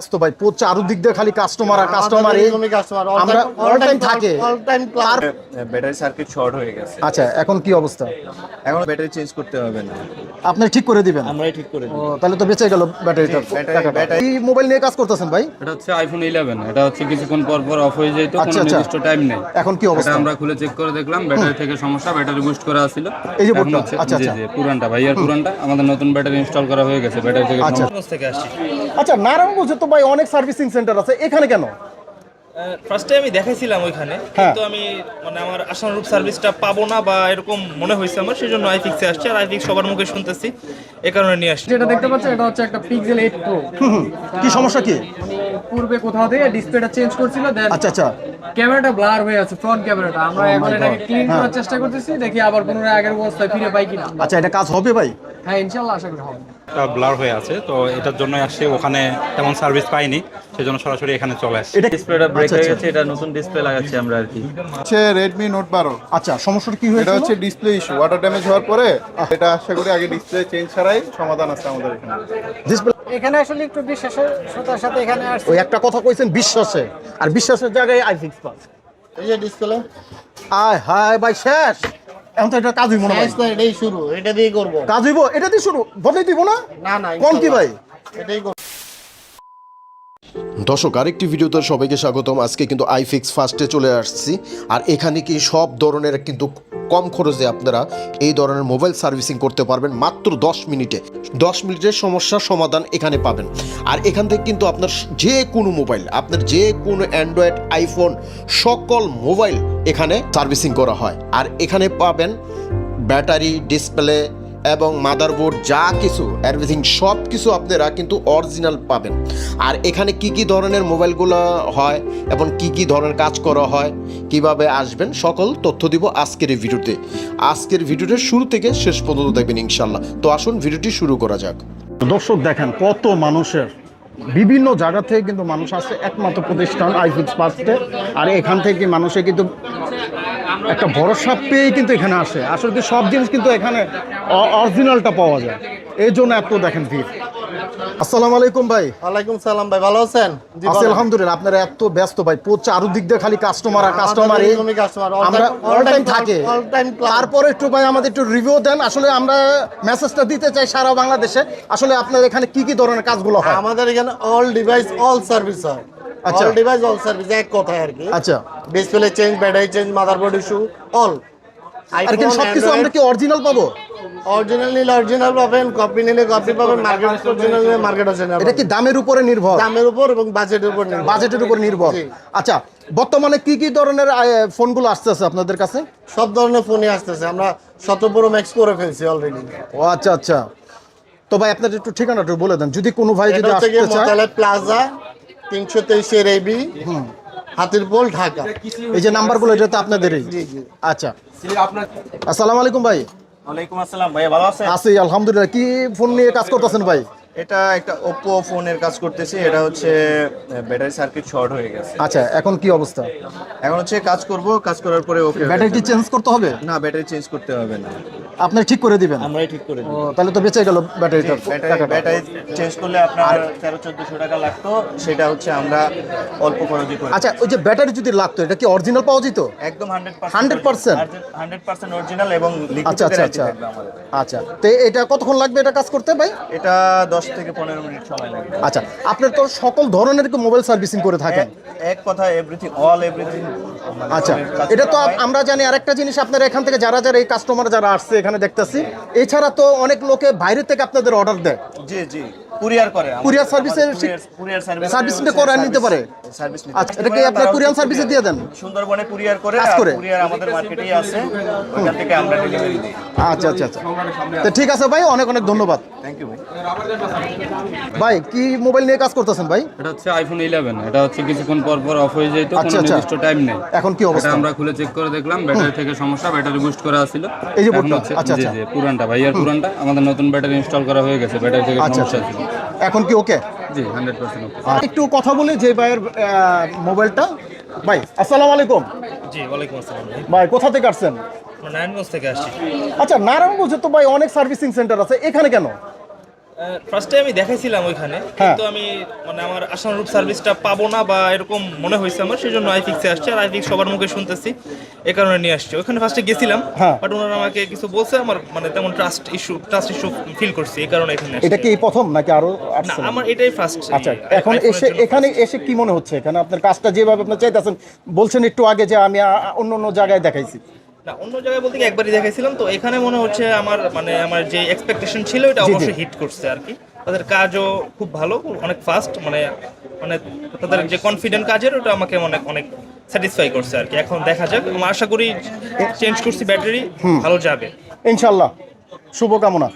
তো ভাই চারদিক দিয়ে খালি কাস্টমার আর কাস্টমার আমরা অল টাইম থাকে ব্যাটারি সার্কিট শর্ট হয়ে গেছে। আচ্ছা এখন কি অবস্থা? এখন ব্যাটারি চেঞ্জ করতে হবে না, আপনি ঠিক করে দিবেন? আমরাই ঠিক করে ও দিই। তাহলে তো বেঁচে গেল ব্যাটারিটা। ব্যাটারি কি মোবাইল নিয়ে কাজ করতেছেন ভাই? এটা হচ্ছে আইফোন 11। এটা হচ্ছে কিছুক্ষণ পর পর অফ হয়ে যায়, তো আচ্ছা, কোনো আচ্ছা। নির্দিষ্ট টাইম নেই। এখন কি এটা অবস্থা? আমরা খুলে চেক করে দেখলাম ব্যাটারি থেকে সমস্যা, ব্যাটারি বুস্ট করা ছিল। এই যে এখন বোর্ডটা? হচ্ছে আচ্ছা, জি আচ্ছা। জি পুরানটা ভাইয়ার পুরানটা আমাদের নতুন ব্যাটারি ইনস্টল করা হয়ে গেছে, ব্যাটারি থেকে আচ্ছা। সমস্যা থেকে আসছে। আচ্ছা নারায়ণগঞ্জে তো ভাই অনেক সার্ভিসিং সেন্টার আছে, এখানে কেন? ফার্স্টে আমি দেখাইছিলাম ওইখানে, কিন্তু আমি মানে আমার আশানুরূপ সার্ভিসটা পাবো না বা এরকম মনে হয়েছে আমার, সেই জন্য আইফিক্সে আসছি। আর আইফিক্স সবার মুখে শুনতেছি, এ কারণে নিয়ে আসছি। যেটা দেখতে পাচ্ছেন এটা হচ্ছে একটা পিক্সেল 8 প্রো। কি সমস্যা কি? পূর্বে কোথাও থেকে ডিসপ্লেটা চেঞ্জ করছিল, দেন আচ্ছা আচ্ছা। ক্যামেরাটা ব্লার হয়ে আছে, ফ্রন্ট ক্যামেরাটা। আমরা এখন এটাকে ক্লিন করার চেষ্টা করতেছি, দেখি আবার পুনরায় আগের অবস্থায় ফিরে পাই কিনা। আচ্ছা এটা কাজ হবে ভাই? হ্যাঁ ইনশাআল্লাহ আশা করি হবে। ব্লার হয়ে আছে, তো এটার জন্য আসছে, ওখানে তেমন সার্ভিস পাইনি, সেজন্য সরাসরি এখানে চলে আসছে। এটা ডিসপ্লেটা ব্রেক আচ্ছা, হয়ে আচ্ছা। গেছে, এটা নতুন ডিসপ্লে লাগাচ্ছি আমরা আর কি। হচ্ছে রেডমি নোট 12। আচ্ছা সমস্যাটা কি এটা হয়েছে? হচ্ছে ডিসপ্লে ইস্যু, ওয়াটার ড্যামেজ হওয়ার পরে এটা আশা করি আগে ডিসপ্লে চেঞ্জ ছাড়াই সমাধান আছে আমাদের এখানে। ডিসপ্লে এখানে আসলে একটু বিশ্বাসের সাথে এখানে আসছে। ওই একটা কথা কইছেন বিশ্বাসে, আর বিশ্বাসের জায়গায় আইফিক্স পাস। এই যে ডিসপ্লে আয় হায় ভাই শেষ। এখন তো এটা কাজ হইব না ভাই। এটাই শুরু, এটা দিয়ে করব। কাজ হইব এটা দিয়ে শুরু, বদলাই দিব না? না না কোন কি ভাই? এটাই করব। দর্শক আরেকটি ভিডিওতে সবাইকে স্বাগতম। আজকে কিন্তু আইফিক্স ফার্স্টে চলে আসছি, আর এখানে কি সব ধরনের কিন্তু কম খরচে আপনারা এই ধরনের মোবাইল সার্ভিসিং করতে পারবেন মাত্র 10 মিনিটে। 10 মিনিটের সমস্যার সমাধান এখানে পাবেন। আর এখান থেকে কিন্তু আপনার যে কোনো মোবাইল, আপনার যে কোনো অ্যান্ড্রয়েড, আইফোন, সকল মোবাইল এখানে সার্ভিসিং করা হয়। আর এখানে পাবেন ব্যাটারি, ডিসপ্লে এবং মাদারবোর্ড, যা কিছু এভরিথিং সব কিছু আপনারা কিন্তু অরিজিনাল পাবেন। আর এখানে কি কি ধরনের মোবাইলগুলো হয় এবং কি কি ধরনের কাজ করা হয়, কিভাবে আসবেন, সকল তথ্য দিব আজকের এই ভিডিওতে। আজকের ভিডিওটা শুরু থেকে শেষ পর্যন্ত দেখবেন ইনশাল্লাহ। তো আসুন ভিডিওটি শুরু করা যাক। দর্শক দেখেন কত মানুষের, বিভিন্ন জায়গা থেকে কিন্তু মানুষ আসছে একমাত্র প্রতিষ্ঠান আইফিক্স ফার্স্টে। আর এখান থেকে মানুষে কিন্তু একটা ভরসা পেয়েই কিন্তু এখানে আসে। আসলে কি সব জিনিস কিন্তু এখানে অরিজিনালটা পাওয়া যায়, এই জন্য এত দেখেন ভিড়। আসসালামু আলাইকুম ভাই। ওয়ালাইকুম সালাম ভাই, ভালো আছেন? জি আছি আলহামদুলিল্লাহ। আপনারা এত ব্যস্ত ভাই, চারদিক দিয়ে খালি কাস্টমার আর কাস্টমার, আমরা অল টাইম থাকে। তারপরে একটু ভাই আমাদের একটু রিভিউ দেন। আসলে আমরা মেসেজটা দিতে চাই সারা বাংলাদেশে, আসলে আপনার এখানে কি কি ধরনের কাজগুলো হয়? আমাদের এখানে অল ডিভাইস অল সার্ভিস হয়। আচ্ছা। অল ডিভাইস অল সার্ভিস এক কথায় আর কি। আচ্ছা। Display change, battery change, motherboard issue all. আর কি সবকিছু আমরা কি অরিজিনাল পাবো? অরিজিনাল নিলে অরিজিনাল পাবেন, কপি নিলে কপি পাবেন, মার্কেট অরিজিনাল নিলে মার্কেট অরিজিনাল। এটা কি দামের উপরে নির্ভর? দামের উপর এবং বাজেটের উপর নির্ভর। বাজেটের উপর নির্ভর। জি। আচ্ছা বর্তমানে কি কি ধরনের ফোনগুলো আসতেছে আপনাদের কাছে? সব ধরনের ফোনই আসতেছে, আমরা 17 প্রো ম্যাক্স করে ফেলছি অলরেডি। ও আচ্ছা আচ্ছা। তো ভাই আপনাদের একটু ঠিকানাটা বলে দেন, যদি কোনো ভাই যদি এটা হচ্ছে আসতে চায়। মোতালেব প্লাজা 323 এর এবি, হাতিরপোল, ঢাকা। এই যে নাম্বারগুলো এটা তো আপনাদেরই? জি জি। আচ্ছা আসসালামু আলাইকুম ভাই। ওয়ালাইকুম আসসালাম ভাইয়া, ভালো আছেন? আছি আলহামদুলিল্লাহ। কি ফোন নিয়ে কাজ করতেছেন ভাই? এটা একটা ওপ্পো ফোনের কাজ করতেছি। এটা হচ্ছে ব্যাটারি সার্কিট শর্ট হয়ে গেছে। আচ্ছা এখন কি অবস্থা? এখন হচ্ছে কাজ করব, কাজ করার পরে ওকে। ব্যাটারি কি চেঞ্জ করতে হবে? না, ব্যাটারি চেঞ্জ করতে হবে না, আপনি ঠিক করে দিবেন? আমরাই ঠিক করে দিই। ও তাহলে তো বেঁচে গেল ব্যাটারিটা। ব্যাটারি চেঞ্জ করলে আপনার 1300-1400 টাকা লাগতো, সেটা হচ্ছে আমরা অল্প খরচে করি। আচ্ছা ওই যে ব্যাটারি যদি লাগতো, এটা কি অরিজিনাল পাওয়া যেত? একদম 100%? 100% অরিজিনাল এবং লিকুইড আচ্ছা আচ্ছা গ্যারান্টি আচ্ছা থাকবে আমাদের। আচ্ছা। তো এটা কতক্ষণ লাগবে এটা কাজ করতে ভাই? এটা 10 থেকে 15 মিনিট সময় লাগবে। আচ্ছা আপনার তো সকল ধরনের মোবাইল সার্ভিসিং করে থাকেন? এক কথা এভরিথিং, অল এভরিথিং। আচ্ছা এটা তো আমরা জানি। আরেকটা জিনিস, আপনারা এখান থেকে যারা যারা এই কাস্টমার যারা আসছে এখানে দেখতেছি, এছাড়া তো অনেক লোকে বাইরে থেকে আপনাদের অর্ডার দেয়। জি জি, কুরিয়ার করে। কুরিয়ার সার্ভিসের কুরিয়ার সার্ভিসিংটা করে নিতে পারে? সার্ভিস নিতে আচ্ছা এটা কি আপনার কুরিয়ার সার্ভিসে দিয়ে দেন? সুন্দরবনে কুরিয়ার করে, কাজ করে? কুরিয়ার আমাদের মার্কেটেই আছে, ওখান থেকে আমরা ডেলিভারি দিই। আচ্ছা আচ্ছা আচ্ছা। তো ঠিক আছে ভাই, অনেক অনেক ধন্যবাদ। থ্যাংক ইউ ভাই। ভাই কি মোবাইল নিয়ে কাজ করতেছেন ভাই? এটা হচ্ছে আইফোন 11। এটা হচ্ছে কিছুক্ষণ পর পর অফ হয়ে যায়, তো আচ্ছা, কোনো আচ্ছা। নির্দিষ্ট টাইম নেই। এখন কি এটা অবস্থা? আমরা খুলে চেক করে দেখলাম ব্যাটারি থেকে সমস্যা, ব্যাটারি বুস্ট করা ছিল। এই যে এখন বোর্ডটা? হচ্ছে আচ্ছা, জি আচ্ছা। জি পুরানটা ভাইয়ার পুরানটা আমাদের নতুন ব্যাটারি ইনস্টল করা হয়ে গেছে, ব্যাটারি থেকে আচ্ছা সমস্যা আচ্ছা। ছিল। এখন কি ওকে? জি 100% ওকে। একটু কথা বলি যে ভাইয়ের মোবাইলটা। ভাই আসসালামু আলাইকুম। জি ওয়ালাইকুম আসসালাম ভাই, ভাই কোথা থেকে আসছেন? নারায়ণগঞ্জ থেকে আসছি। আচ্ছা নারায়ণগঞ্জে তো ভাই অনেক সার্ভিসিং সেন্টার আছে, এখানে কেন? ফার্স্টে আমি দেখাইছিলাম ওইখানে কিন্তু আমি মানে আমার আশানুরূপ সার্ভিসটা পাবো না বা এরকম মনে হয়েছে আমার, সেই জন্য আইফিক্সে আসছে। আর আইফিক্স সবার মুখে শুনতেছি, এই কারণে নিয়ে আসছি। ওখানে ফার্স্টে গেছিলাম, বাট ওনারা আমাকে কিছু বলছে, আমার মানে তেমন ট্রাস্ট ইস্যু ফিল করছি, এই কারণে এখানে আসছি। এটা কি প্রথম নাকি আরো না, আসছে? আমার এটাই ফার্স্ট। আচ্ছা, এখন এখানে এসে কি মনে হচ্ছে? এখানে আপনার কাজটা যেভাবে আপনি চাইতেছেন, বলছেন একটু আগে যে আমি অন্য অন্য জায়গায় দেখাইছি। না, অন্য জায়গায় বলতে কি একবারই দেখাইছিলাম, তো এখানে মনে হচ্ছে আমার মানে আমার যে এক্সপেকটেশন ছিল এটা অবশ্যই হিট করছে আর কি। তাদের কাজও খুব ভালো, অনেক ফাস্ট, মানে মানে তাদের যে কনফিডেন্ট কাজের ওটা আমাকে অনেক অনেক স্যাটিসফাই করছে আর কি। এখন দেখা যাক, আমি আশা করি চেঞ্জ করছি ব্যাটারি, ভালো যাবে ইনশাল্লাহ, শুভকামনা।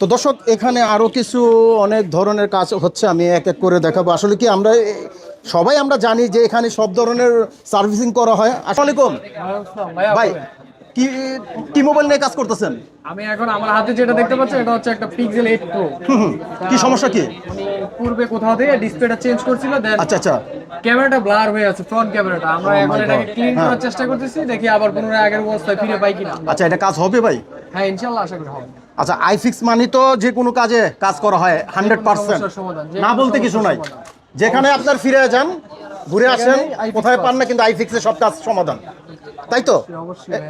তো দর্শক, এখানে আরো কিছু অনেক ধরনের কাজ হচ্ছে, আমি এক এক করে দেখাবো। আসলে কি আমরা সবাই আমরা জানি যে এখানে সব ধরনের সার্ভিসিং করা হয়। আসসালামু আলাইকুম ভাই, কি কি মোবাইল নিয়ে কাজ করতেছেন? আমি এখন আমার হাতে যেটা দেখতে পাচ্ছি এটা হচ্ছে একটা পিক্সেল 8 Pro। কি সমস্যা কি? পূর্বে কোথাও থেকে ডিসপ্লেটা চেঞ্জ করছিল, দেন আচ্ছা আচ্ছা, ক্যামেরাটা ব্লার হয়ে আছে, ফ্রন্ট ক্যামেরাটা। আমরা এখন এটাকে ক্লিন করার চেষ্টা করতেছি, দেখি আবার পুনরায় আগের অবস্থায় ফিরে পাই কিনা। আচ্ছা, এটা কাজ হবে ভাই? হ্যাঁ, ইনশাআল্লাহ আশা করি হবে। আচ্ছা, আইফিক্স মানে তো যে কোনো কাজে কাজ করা হয় 100%, না বলতে কিছু নাই। যেখানে আপনার ফিরে যান, ঘুরে আসেন, কোথায় পান না, কিন্তু আইফিক্সে সব কাজ সমাধান, তাই তো?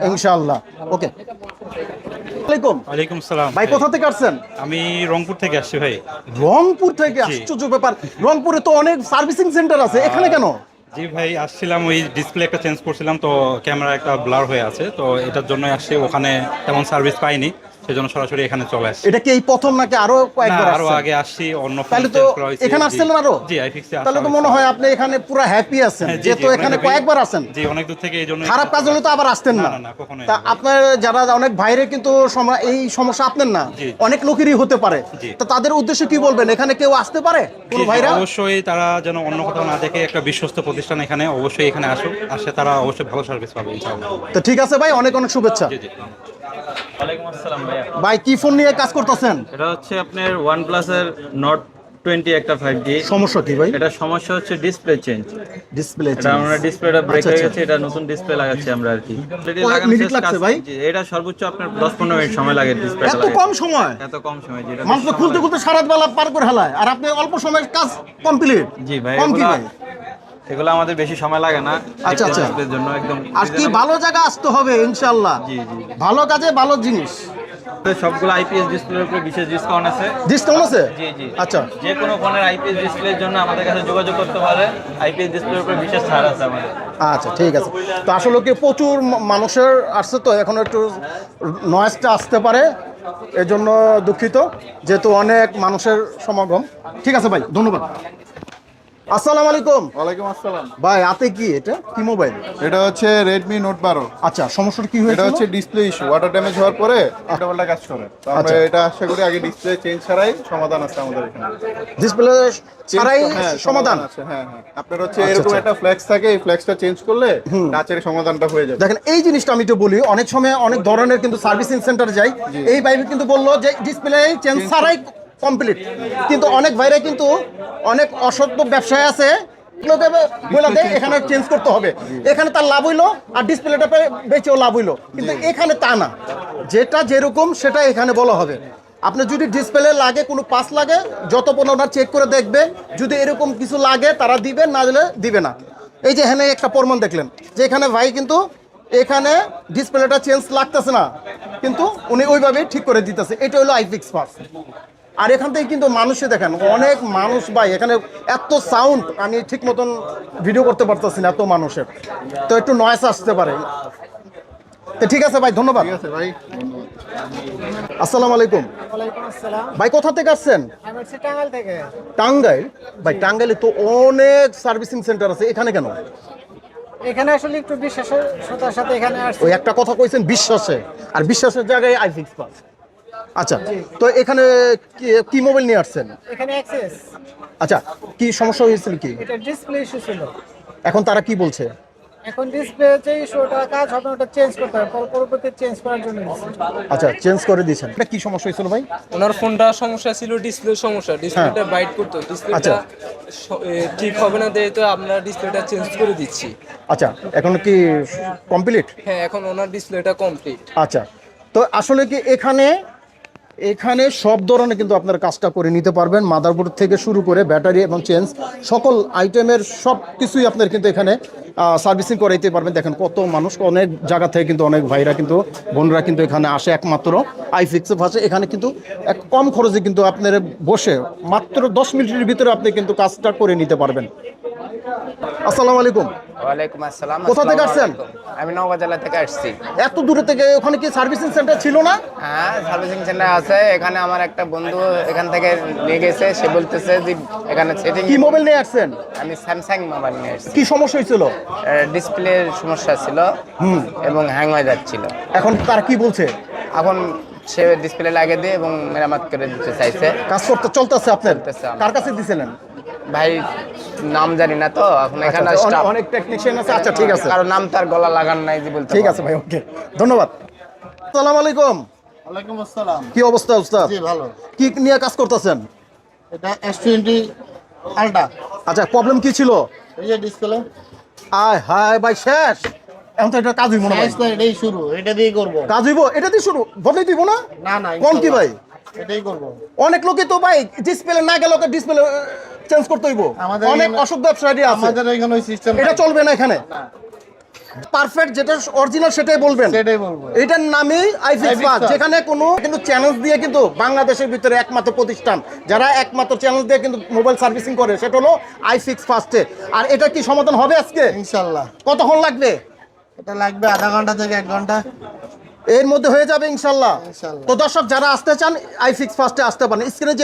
ইনশাআল্লাহ। ওকে, ওয়ালাইকুম। ওয়ালাইকুম সালাম। ভাই কোথা থেকে আসছেন? আমি রংপুর থেকে আসছি ভাই। রংপুর থেকে? আশ্চর্য ব্যাপার, রংপুরে তো অনেক সার্ভিসিং সেন্টার আছে, এখানে কেন? জি ভাই, আসছিলাম, ওই ডিসপ্লে একটা চেঞ্জ করছিলাম, তো ক্যামেরা একটা ব্লার হয়ে আছে, তো এটার জন্য আসছি। ওখানে তেমন সার্ভিস পাইনি, সেজন্য সরাসরি এখানে চলে আসছি। এটা কি এই প্রথম নাকি আরো কয়েকবার আরো আসছেন? আগে আসছি, অন্য তাহলে তো এখানে আসছিলেন আরো? জি, আইফিক্সে। তাহলে তো মনে হয় আপনি এখানে পুরো হ্যাপি আছেন, যেহেতু এখানে কয়েকবার আছেন। জি, অনেক দূর থেকে, এই জন্য। খারাপ কাজ হলে তো আবার আসতেন না। না, কখনোই তা না। আপনার যারা অনেক বাইরে কিন্তু এই সমস্যা আপনার না, অনেক লোকেরই হতে পারে, তো তাদের উদ্দেশ্যে কি বলবেন? এখানে কেউ আসতে পারে কোনো ভাইরা? অবশ্যই তারা যেন অন্য কোথাও না দেখে, একটা বিশ্বস্ত প্রতিষ্ঠান এখানে অবশ্যই এখানে আসে, তারা অবশ্যই ভালো সার্ভিস পাবে ইনশাআল্লাহ। তো ঠিক আছে ভাই, অনেক অনেক শুভেচ্ছা। জি জি। ওয়ালাইকুম আসসালাম ভাইয়া। ভাই কি ফোন নিয়ে কাজ করতেছেন? এটা হচ্ছে আপনার OnePlus এর Nord 20 একটা 5G। সমস্যা কি ভাই? এটা সমস্যা হচ্ছে ডিসপ্লে চেঞ্জ। ডিসপ্লে এটা আমরা ডিসপ্লেটা ব্রেক হয়ে গেছে, এটা নতুন ডিসপ্লে লাগাচ্ছি আমরা আর কি। কয়েক মিনিট লাগছে ভাই? জি, এটা সর্বোচ্চ আপনার 10-15 মিনিট সময় লাগে ডিসপ্লেটা এত লাগাতে। কম সময়? এত কম সময়, যেটা মানুষ তো খুলতে খুলতে সারা বেলা পার করে হেলায়, আর আপনি অল্প সময়ের কাজ কমপ্লিট। জি ভাই, কম কি ভাই? এগুলো আমাদের বেশি সময় লাগে না। আচ্ছা, আচ্ছা। ডিসপ্লের জন্য একদম আর কি ভালো জায়গা আসতে হবে ইনশাআল্লাহ। জি জি। ভালো কাজে ভালো জিনিস। সবগুলো আইপিএস ডিসপ্লের উপরে বিশেষ ডিসকাউন্ট আছে। ডিসকাউন্ট আছে? জি জি। আচ্ছা, যে কোনো ফোনের আইপিএস ডিসপ্লের জন্য আমাদের কাছে যোগাযোগ করতে পারে। আইপিএস ডিসপ্লের উপরে বিশেষ ছাড় আছে আমাদের। আচ্ছা, ঠিক আছে। তো আসলে কি প্রচুর মানুষের আসছে, তো এখন একটু নয়েজটা আসতে পারে, এজন্য দুঃখিত, যেহেতু অনেক মানুষের সমাগম। ঠিক আছে ভাই, ধন্যবাদ। আসসালামু আলাইকুম। ওয়ালাইকুম আসসালাম। ভাই হাতে কি, এটা কি মোবাইল? এটা হচ্ছে Redmi Note 12। আচ্ছা, সমস্যাটা কি এটা হয়েছিল? হচ্ছে ডিসপ্লে ইস্যু, ওয়াটার ড্যামেজ হওয়ার পরে ডাবলটা কাজ করে। তো আমরা আচ্ছা। এটা আশা করি আগে ডিসপ্লে চেঞ্জ ছাড়াই সমাধান আছে আমাদের এখানে। ডিসপ্লে ছাড়াই হ্যাঁ, সমাধান আছে। হ্যাঁ হ্যাঁ, আপনার হচ্ছে এরকম একটা ফ্ল্যাক্স থাকে, এই ফ্ল্যাক্সটা চেঞ্জ করলে টাচের সমাধানটা হয়ে যাবে। দেখেন, এই জিনিসটা আমি তো বলি, অনেক সময় অনেক ধরনের কিন্তু সার্ভিসিং সেন্টারে যাই, এই ভাইবে কিন্তু বললো যে ডিসপ্লে চেঞ্জ ছাড়াই কমপ্লিট, কিন্তু অনেক ভাইরা কিন্তু অনেক অসত্য ব্যবসায় আছে, বলে দেয় এখানে চেঞ্জ করতে হবে, এখানে তার লাভ হইলো, আর ডিসপ্লেটা বেচেও লাভ হইলো, কিন্তু এখানে তা না, যেটা যেরকম সেটা এখানে বলা হবে। আপনি যদি ডিসপ্লে লাগে, কোনো পাস লাগে, যত ওনারা চেক করে দেখবে, যদি এরকম কিছু লাগে তারা দিবে, না দিলে দিবে না। এই যে এখানে একটা প্রমাণ দেখলেন যে এখানে ভাই কিন্তু এখানে ডিসপ্লেটা চেঞ্জ লাগতেছে না, কিন্তু উনি ওইভাবেই ঠিক করে দিতেছে। এটা হলো আইফিক্স পাস। আর এখান থেকে কিন্তু মানুষে দেখেন, অনেক মানুষ ভাই, এখানে এত সাউন্ড, আমি ঠিক মতন ভিডিও করতে পারতেছি না, এত মানুষের, তো একটু নয়েস আসতে পারে। তো ঠিক আছে ভাই, ধন্যবাদ। ঠিক আছে ভাই। আসসালামু আলাইকুম। ওয়ালাইকুম আসসালাম। ভাই কোথা থেকে আসছেন? আমি হচ্ছে টাঙ্গাইল থেকে। টাঙ্গাইল? ভাই টাঙ্গাইলে তো অনেক সার্ভিসিং সেন্টার আছে, এখানে কেন? এখানে আসলে একটু বিশ্বাসের সাথে এখানে আসছি। ওই একটা কথা কইছেন বিশ্বাসে, আর বিশ্বাসের জায়গায় আইফিক্স পাস। আচ্ছা, তো এখানে কি মোবাইল নিয়ে আসছেন? এখানে অ্যাক্সেস, আচ্ছা, কি সমস্যা হয়েছিল কি? এটা ডিসপ্লে ইস্যু ছিল। এখন তারা কি বলছে? এখন ডিসপ্লে যে ইস্যুটা কাজ হবে ওটা চেঞ্জ করতে হবে, পরবর্তী চেঞ্জ করার জন্য দিচ্ছি। আচ্ছা, চেঞ্জ করে দিয়েছেন। এটা কি সমস্যা হয়েছিল ভাই? ওনার ফোনটা সমস্যা ছিল, ডিসপ্লের সমস্যা, ডিসপ্লেটা বাইট করতো, ডিসপ্লেটা ঠিক হবে না, দিয়ে তো আমরা ডিসপ্লেটা চেঞ্জ করে দিচ্ছি। আচ্ছা, এখন কি কমপ্লিট? হ্যাঁ, এখন ওনার ডিসপ্লেটা কমপ্লিট। আচ্ছা, তো আসলে কি এখানে এখানে সব ধরনের কিন্তু আপনার কাজটা করে নিতে পারবেন, মাদারবোর্ড থেকে শুরু করে ব্যাটারি এবং চেঞ্জ সকল আইটেমের সব কিছুই আপনার কিন্তু এখানে সার্ভিসিং করাইতে পারবেন। দেখেন কত মানুষ অনেক জায়গা থেকে কিন্তু অনেক ভাইরা কিন্তু বোনরা কিন্তু এখানে আসে একমাত্র আইফিক্সে ফাঁসে। এখানে কিন্তু এক কম খরচে কিন্তু আপনার বসে মাত্র 10 মিনিটের ভিতরে আপনি কিন্তু কাজটা করে নিতে পারবেন। আসসালামু আলাইকুম। ওয়ালাইকুম আসসালাম। কোথা থেকে আসছেন? আমি নওগাঁ জেলা থেকে আসছি। এত দূরে থেকে ওখানে কি সার্ভিসিং সেন্টার ছিল না? হ্যাঁ, সার্ভিসিং সেন্টার আছে এখানে। আমার একটা বন্ধু এখান থেকে নিয়ে গেছে, সে বলতেছে যে এখানে সেটিং। কি মোবাইল নিয়ে আসছেন? আমি স্যামসাং মোবাইল নিয়ে আসছি। কি সমস্যা হয়েছিল? ডিসপ্লের সমস্যা ছিল এবং হ্যাং হয়ে যাচ্ছিল। এখন তার কি বলছে? এখন সে ডিসপ্লে লাগিয়ে দিয়ে এবং মেরামত করে দিতে চাইছে। কাজ করতে চলতেছে আপনার? চলতেছে। কার কাছে দিছিলেন? ভাই নাম জানি না তো এখন এখানে আচ্ছা, staff- অনেক টেকনিশিয়ান আছে। আচ্ছা ঠিক আছে, কারো নাম তার গলা লাগান নাই যে বলতে ঠিক পারবো। আছে ভাই, ওকে, ধন্যবাদ। আসসালামু আলাইকুম। ওয়ালাইকুম আসসালাম। কি অবস্থা উস্তাদ? জি ভালো। কি নিয়ে কাজ করতেছেন? এটা S20 আলট্রা, আচ্ছা, প্রবলেম কি ছিল? এই যে ডিসপ্লে আয় হায় ভাই, শেষ। এখন তো এটা কাজ হইব না ভাই। সাইজ তো এটাই শুরু, এটা দিয়ে করব। কাজ হইব এটা দিয়ে শুরু, বদলাই দিব না? না না, কোন কি ভাই? এটাই করব। অনেক লোকই তো ভাই ডিসপ্লে না গেল তো ডিসপ্লে চেঞ্জ করতে হইব। আমাদের অনেক এখানে- অসুখ ব্যবসায়ী আছে, আমাদের এখানে ওই সিস্টেম এটা চলবে না এখানে। পারফেক্ট যেটা অরিজিনাল সেটাই বলবেন। সেটাই বলবো। এটার নামই আইফিক্স iFix পাস, Pass। যেখানে কোনো কিন্তু চ্যালেঞ্জ দিয়ে কিন্তু বাংলাদেশের ভিতরে একমাত্র প্রতিষ্ঠান যারা একমাত্র চ্যালেঞ্জ দিয়ে কিন্তু মোবাইল সার্ভিসিং করে, সেটা হলো আইফিক্স ফাস্টে। আর এটা কি সমাধান হবে আজকে? ইনশাআল্লাহ কতক্ষণ লাগবে? এটা লাগবে আধা ঘন্টা থেকে 1 ঘন্টা। এর মধ্যে হয়ে যাবে ইনশাল্লাহ। ইনশাআল্লাহ। তো দর্শক যারা আসতে চান আইফিক্স ফাস্টে আসতে পারেন। স্ক্রিনে যে